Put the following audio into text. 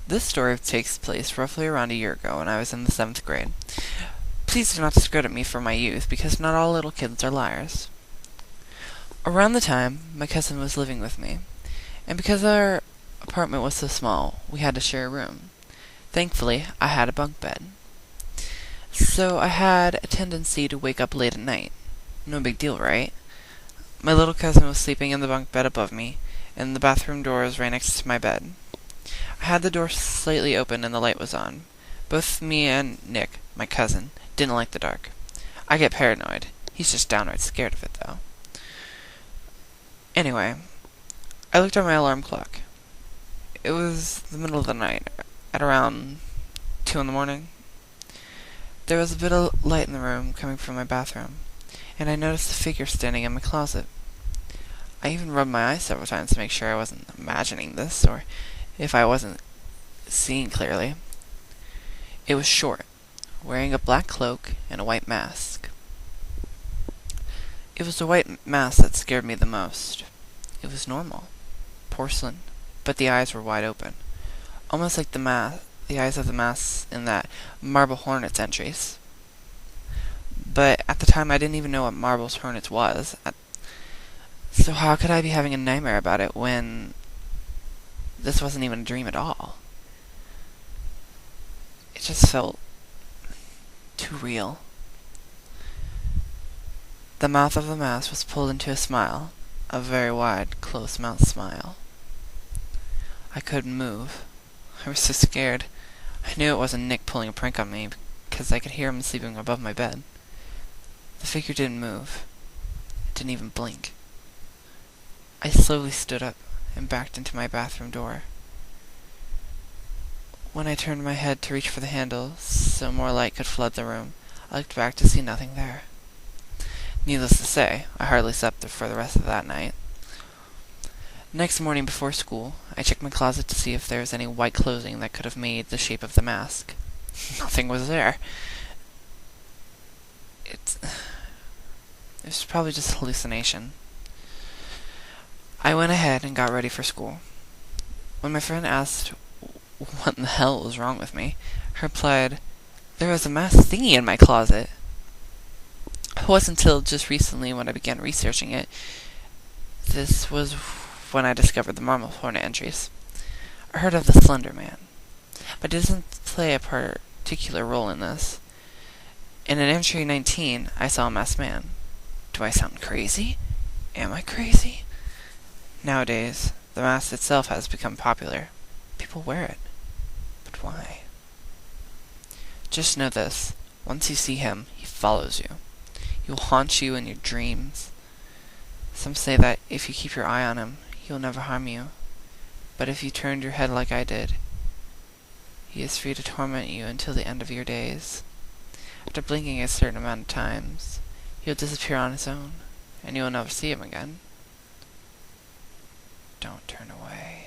This story takes place roughly around a year ago when I was in the 7th grade. Please do not discredit me for my youth, because not all little kids are liars. Around the time, my cousin was living with me, and because our apartment was so small, we had to share a room. Thankfully, I had a bunk bed. So I had a tendency to wake up late at night. No big deal, right? My little cousin was sleeping in the bunk bed above me, and the bathroom door was right next to my bed. I had the door slightly open and the light was on. Both me and Nick, my cousin, didn't like the dark. I get paranoid. He's just downright scared of it, though. Anyway, I looked at my alarm clock. It was the middle of the night, at around 2 in the morning. There was a bit of light in the room coming from my bathroom, and I noticed a figure standing in my closet. I even rubbed my eyes several times to make sure I wasn't imagining this, or if I wasn't seeing clearly. It was short, wearing a black cloak and a white mask. It was the white mask that scared me the most. It was normal, porcelain, but the eyes were wide open, almost like the eyes of the masks in that Marble Hornets entries. But at the time, I didn't even know what Marble Hornets was. So how could I be having a nightmare about it when this wasn't even a dream at all? It just felt too real. The mouth of the mask was pulled into a smile, a very wide, close-mouthed smile. I couldn't move. I was so scared. I knew it wasn't Nick pulling a prank on me, because I could hear him sleeping above my bed. The figure didn't move. It didn't even blink. I slowly stood up and backed into my bathroom door. When I turned my head to reach for the handle, so more light could flood the room, I looked back to see nothing there. Needless to say, I hardly slept for the rest of that night. Next morning before school, I checked my closet to see if there was any white clothing that could have made the shape of the mask. Nothing was there. It was probably just a hallucination. I went ahead and got ready for school. When my friend asked what in the hell was wrong with me, I replied, "There was a mask thingy in my closet." It wasn't until just recently when I began researching it. This was when I discovered the Marble Hornet entries. I heard of the Slender Man, but it doesn't play a particular role in this. In an entry 19, I saw a masked man. Do I sound crazy? Am I crazy? Nowadays, the mask itself has become popular. People wear it. But why? Just know this. Once you see him, he follows you. He will haunt you in your dreams. Some say that if you keep your eye on him, he will never harm you. But if you turned your head like I did, he is free to torment you until the end of your days. After blinking a certain amount of times, he will disappear on his own, and you will never see him again. Don't turn away.